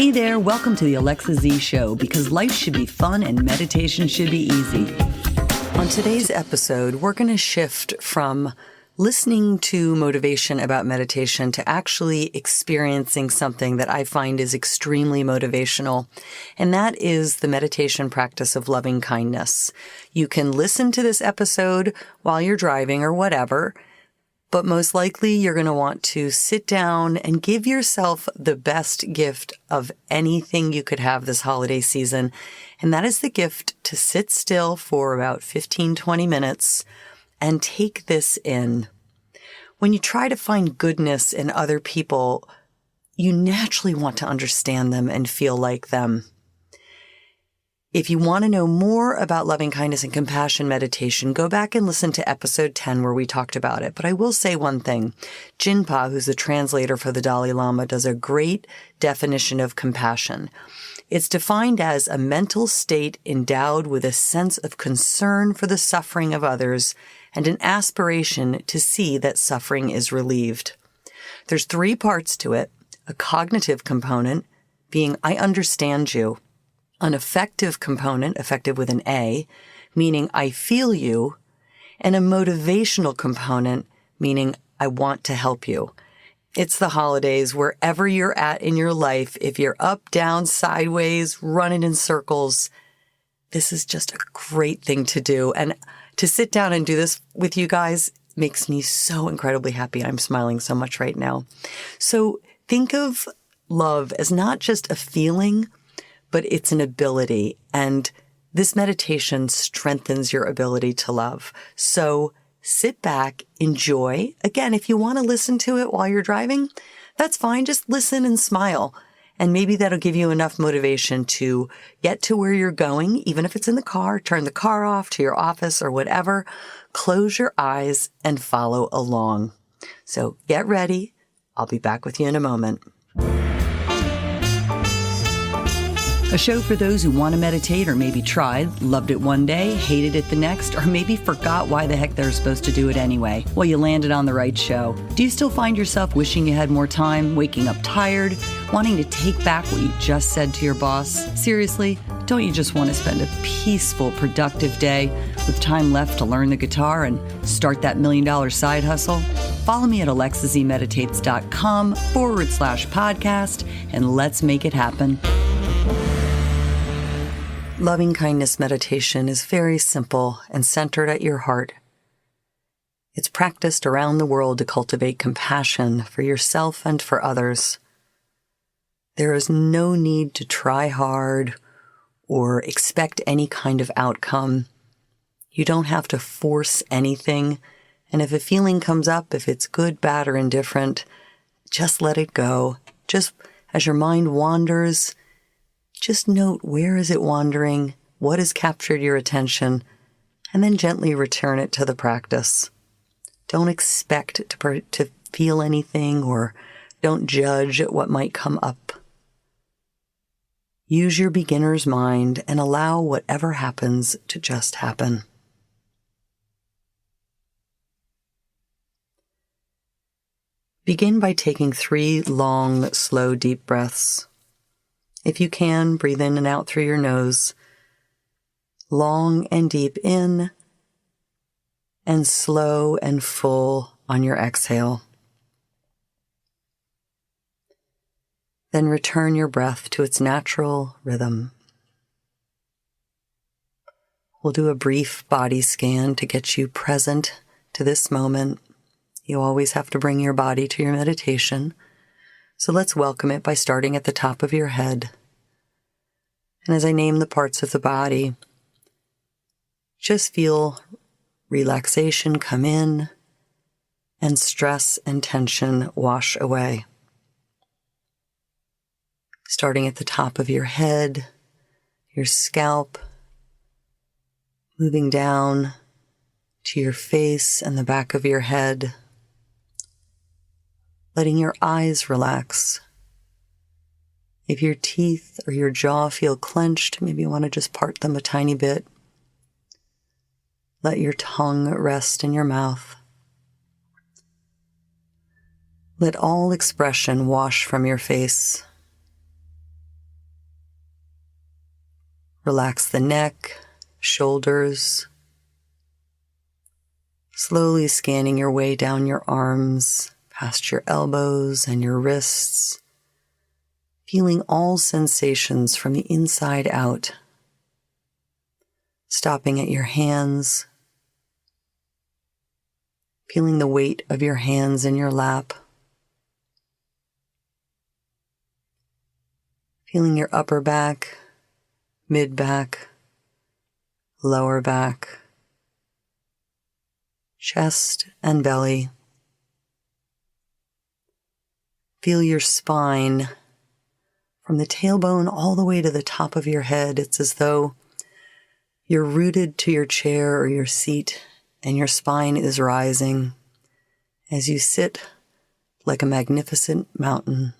Hey there, welcome to the Alexa Z Show, because life should be fun and meditation should be easy. On today's episode, we're going to shift from listening to motivation about meditation to actually experiencing something that I find is extremely motivational, and that is the meditation practice of loving kindness. You can listen to this episode while you're driving or whatever, but most likely you're going to want to sit down and give yourself the best gift of anything you could have this holiday season. And that is the gift to sit still for about 15-20 minutes and take this in. When you try to find goodness in other people, you naturally want to understand them and feel like them. If you want to know more about loving kindness and compassion meditation, go back and listen to episode 10 where we talked about it. But I will say one thing. Jinpa, who's the translator for the Dalai Lama, does a great definition of compassion. It's defined as a mental state endowed with a sense of concern for the suffering of others and an aspiration to see that suffering is relieved. There's 3 parts to it: a cognitive component, being I understand you; an affective component, affective with an A, meaning I feel you; and a motivational component, meaning I want to help you. It's the holidays. Wherever you're at in your life, if you're up, down, sideways, running in circles, this is just a great thing to do. And to sit down and do this with you guys makes me so incredibly happy. I'm smiling so much right now. So think of love as not just a feeling, but it's an ability. And this meditation strengthens your ability to love. So sit back, enjoy. Again, if you want to listen to it while you're driving, that's fine. Just listen and smile. And maybe that'll give you enough motivation to get to where you're going, even if it's in the car. Turn the car off to your office or whatever. Close your eyes and follow along. So get ready. I'll be back with you in a moment. A show for those who want to meditate or maybe tried, loved it one day, hated it the next, or maybe forgot why the heck they're supposed to do it anyway. Well, you landed on the right show. Do you still find yourself wishing you had more time, waking up tired, wanting to take back what you just said to your boss? Seriously, don't you just want to spend a peaceful, productive day with time left to learn the guitar and start that $1 million side hustle? Follow me at alexazmeditates.com/podcast and let's make it happen. Loving kindness meditation is very simple and centered at your heart. It's practiced around the world to cultivate compassion for yourself and for others. There is no need to try hard or expect any kind of outcome. You don't have to force anything. And if a feeling comes up, if it's good, bad, or indifferent, just let it go. Just as your mind wanders, just note, where is it wandering? What has captured your attention? And then gently return it to the practice. Don't expect to feel anything, or don't judge what might come up. Use your beginner's mind and allow whatever happens to just happen. Begin by taking 3 long, slow, deep breaths. If you can, breathe in and out through your nose. Long and deep in, and slow and full on your exhale. Then return your breath to its natural rhythm. We'll do a brief body scan to get you present to this moment. You always have to bring your body to your meditation. So let's welcome it by starting at the top of your head. And as I name the parts of the body, just feel relaxation come in and stress and tension wash away. Starting at the top of your head, your scalp, moving down to your face and the back of your head, letting your eyes relax. If your teeth or your jaw feel clenched, maybe you want to just part them a tiny bit. Let your tongue rest in your mouth. Let all expression wash from your face. Relax the neck, shoulders, slowly scanning your way down your arms, past your elbows and your wrists, feeling all sensations from the inside out, stopping at your hands, feeling the weight of your hands in your lap, feeling your upper back, mid-back, lower back, chest and belly. Feel your spine from the tailbone all the way to the top of your head. It's as though you're rooted to your chair or your seat and your spine is rising as you sit like a magnificent mountain.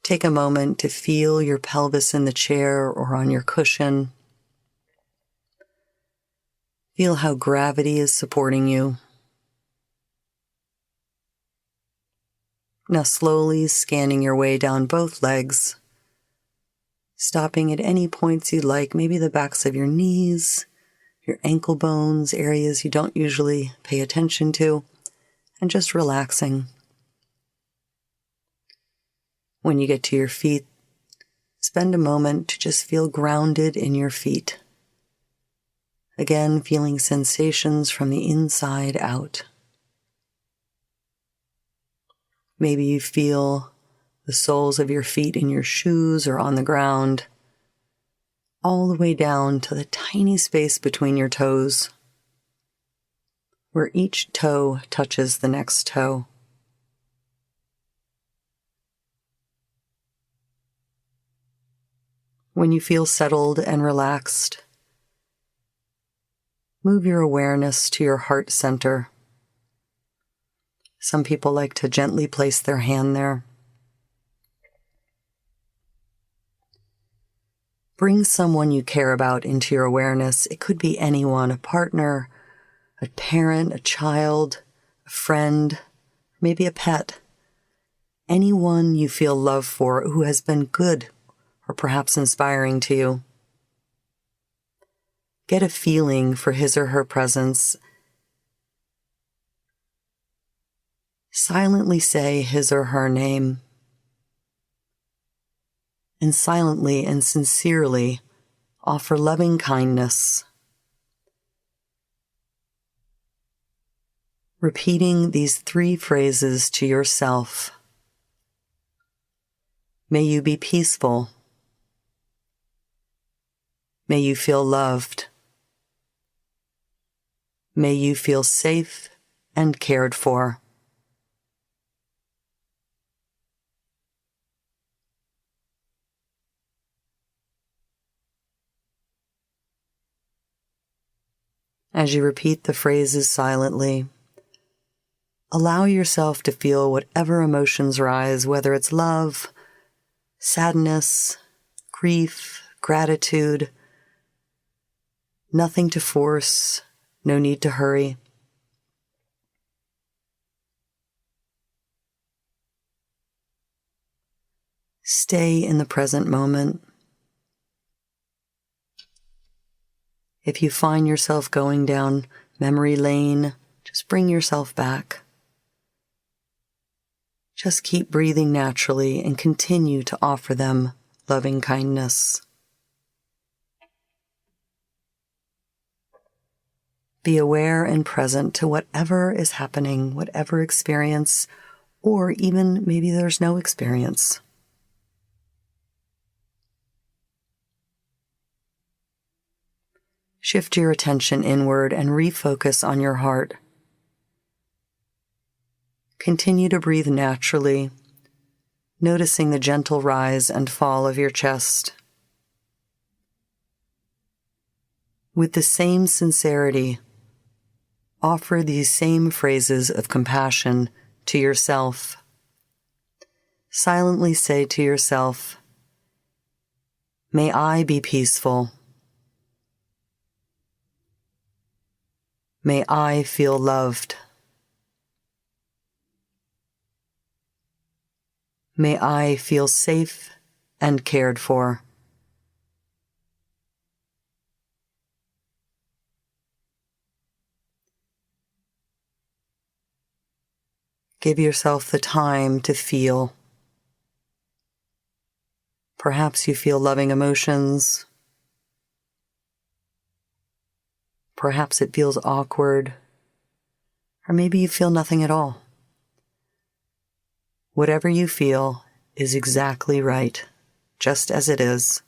Take a moment to feel your pelvis in the chair or on your cushion. Feel how gravity is supporting you. Now slowly scanning your way down both legs, stopping at any points you'd like, maybe the backs of your knees, your ankle bones, areas you don't usually pay attention to, and just relaxing. When you get to your feet, spend a moment to just feel grounded in your feet. Again, feeling sensations from the inside out. Maybe you feel the soles of your feet in your shoes or on the ground, all the way down to the tiny space between your toes, where each toe touches the next toe. When you feel settled and relaxed, move your awareness to your heart center. Some people like to gently place their hand there. Bring someone you care about into your awareness. It could be anyone, a partner, a parent, a child, a friend, maybe a pet. Anyone you feel love for who has been good or perhaps inspiring to you. Get a feeling for his or her presence. Silently say his or her name. And silently and sincerely offer loving kindness. Repeating these 3 phrases to yourself. May you be peaceful. May you feel loved. May you feel safe and cared for. As you repeat the phrases silently, allow yourself to feel whatever emotions rise, whether it's love, sadness, grief, gratitude. Nothing to force, no need to hurry. Stay in the present moment. If you find yourself going down memory lane, just bring yourself back. Just keep breathing naturally and continue to offer them loving kindness. Be aware and present to whatever is happening, whatever experience, or even maybe there's no experience. Shift your attention inward and refocus on your heart. Continue to breathe naturally, noticing the gentle rise and fall of your chest. With the same sincerity, offer these same phrases of compassion to yourself. Silently say to yourself, "May I be peaceful. May I feel loved. May I feel safe and cared for. Give yourself the time to feel. Perhaps you feel loving emotions. Perhaps it feels awkward. Or maybe you feel nothing at all. Whatever you feel is exactly right, just as it is.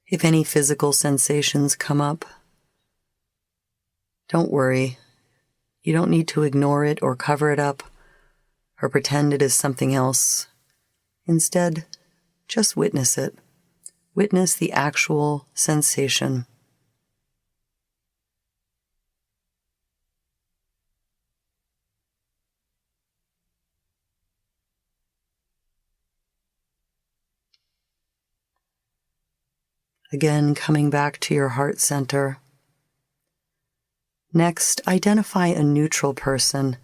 If any physical sensations come up, don't worry. You don't need to ignore it or cover it up or pretend it is something else. Instead, just witness it. Witness the actual sensation. Again, coming back to your heart center. Next, identify a neutral person.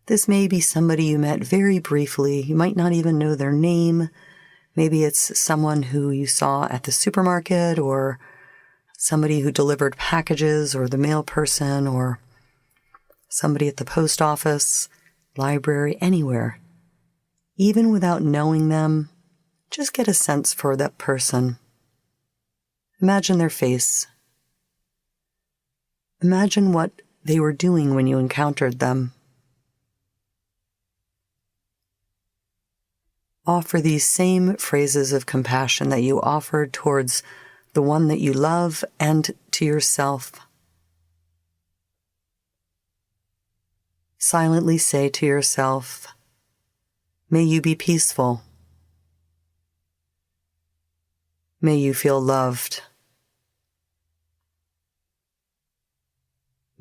This may be somebody you met very briefly. You might not even know their name. Maybe it's someone who you saw at the supermarket, or somebody who delivered packages, or the mail person, or somebody at the post office, library, anywhere. Even without knowing them, just get a sense for that person. Imagine their face. Imagine what they were doing when you encountered them. Offer these same phrases of compassion that you offered towards the one that you love and to yourself. Silently say to yourself, "May you be peaceful. May you feel loved.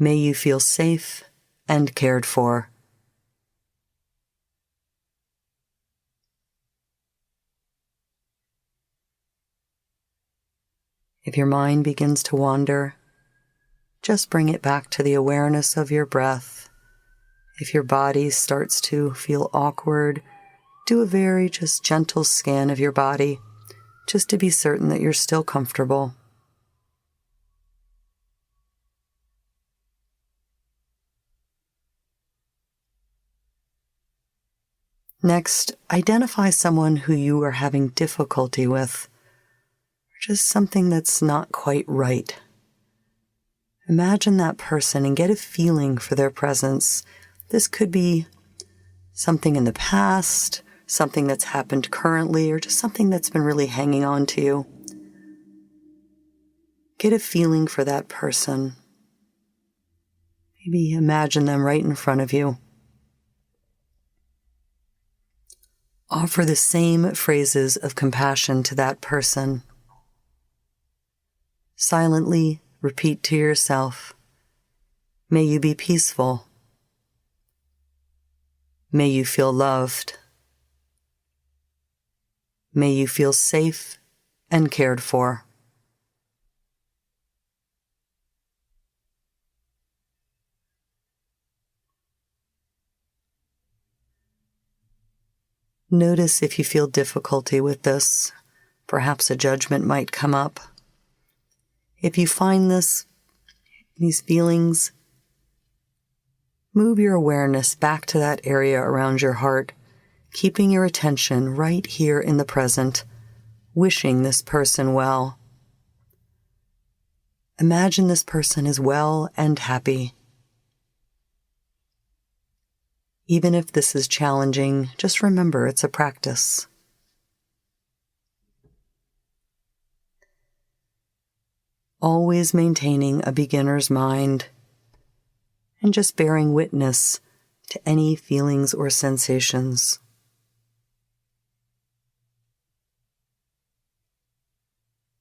May you feel safe and cared for." If your mind begins to wander, just bring it back to the awareness of your breath. If your body starts to feel awkward, do a very just gentle scan of your body, just to be certain that you're still comfortable. Next, identify someone who you are having difficulty with, or just something that's not quite right. Imagine that person and get a feeling for their presence. This could be something in the past, something that's happened currently, or just something that's been really hanging on to you. Get a feeling for that person. Maybe imagine them right in front of you. Offer the same phrases of compassion to that person. Silently repeat to yourself, "May you be peaceful. May you feel loved. May you feel safe and cared for." Notice if you feel difficulty with this. Perhaps a judgment might come up. If you find these feelings, move your awareness back to that area around your heart, keeping your attention right here in the present, wishing this person well. Imagine this person is well and happy. Even if this is challenging, just remember it's a practice. Always maintaining a beginner's mind and just bearing witness to any feelings or sensations.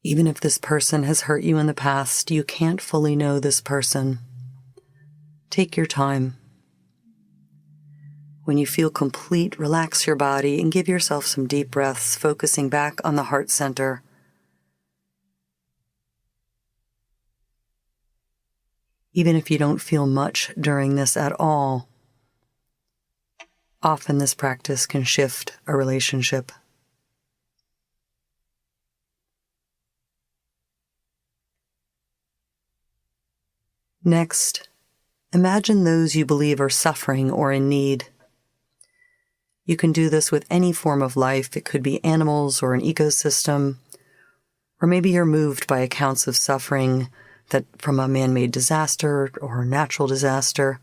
Even if this person has hurt you in the past, you can't fully know this person. Take your time. When you feel complete, relax your body and give yourself some deep breaths, focusing back on the heart center. Even if you don't feel much during this at all, Often this practice can shift a relationship. Next, imagine those you believe are suffering or in need. You can do this with any form of life. It could be animals or an ecosystem, or maybe you're moved by accounts of suffering that from a man-made disaster or natural disaster.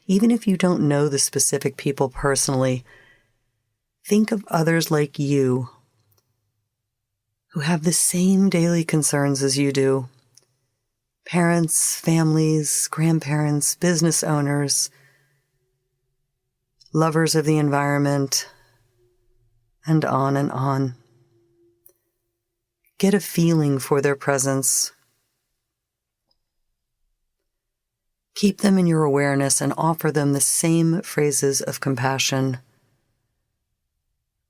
Even if you don't know the specific people personally, think of others like you who have the same daily concerns as you do. Parents, families, grandparents, business owners, lovers of the environment, and on and on. Get a feeling for their presence. Keep them in your awareness and offer them the same phrases of compassion.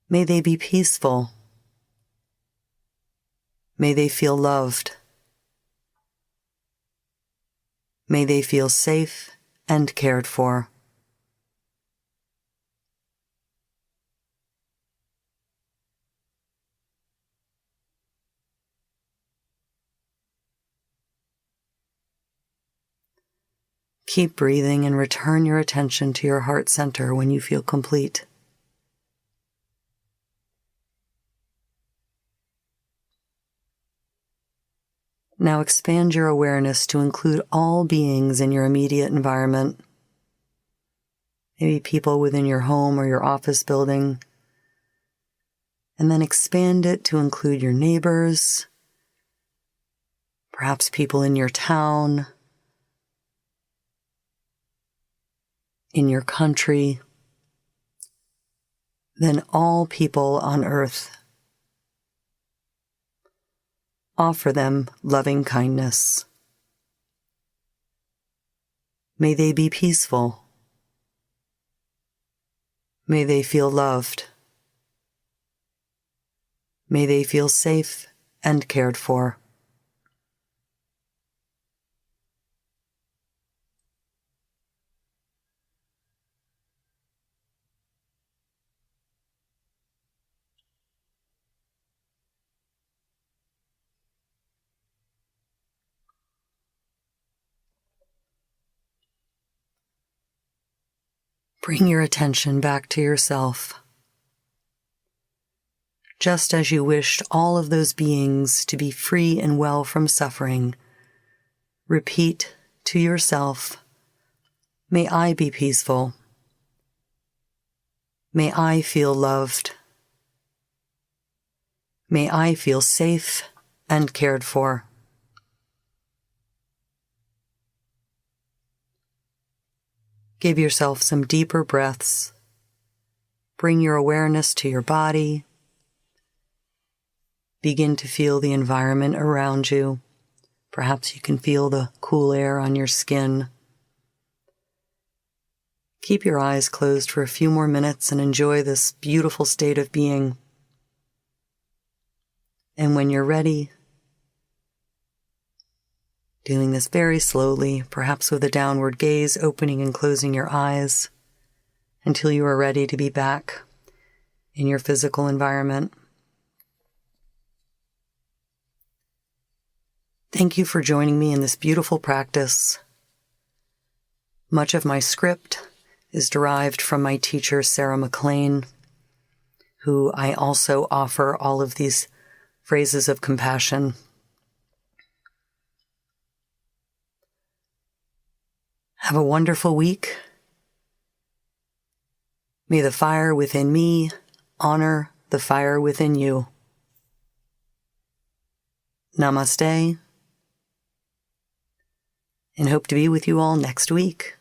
May they be peaceful. May they feel loved. May they feel safe and cared for. Keep breathing and return your attention to your heart center when you feel complete. Now expand your awareness to include all beings in your immediate environment. Maybe people within your home or your office building. And then expand it to include your neighbors, perhaps people in your town, in your country, then all people on earth. Offer them loving kindness. May they be peaceful. May they feel loved. May they feel safe and cared for. Bring your attention back to yourself. Just as you wished all of those beings to be free and well from suffering, repeat to yourself, may I be peaceful. May I feel loved. May I feel safe and cared for. Give yourself some deeper breaths. Bring your awareness to your body. Begin to feel the environment around you. Perhaps you can feel the cool air on your skin. Keep your eyes closed for a few more minutes and enjoy this beautiful state of being. And when you're ready, doing this very slowly, perhaps with a downward gaze, opening and closing your eyes until you are ready to be back in your physical environment. Thank you for joining me in this beautiful practice. Much of my script is derived from my teacher, Sarah McLean, who I also offer all of these phrases of compassion. Have a wonderful week. May the fire within me honor the fire within you. Namaste, and hope to be with you all next week.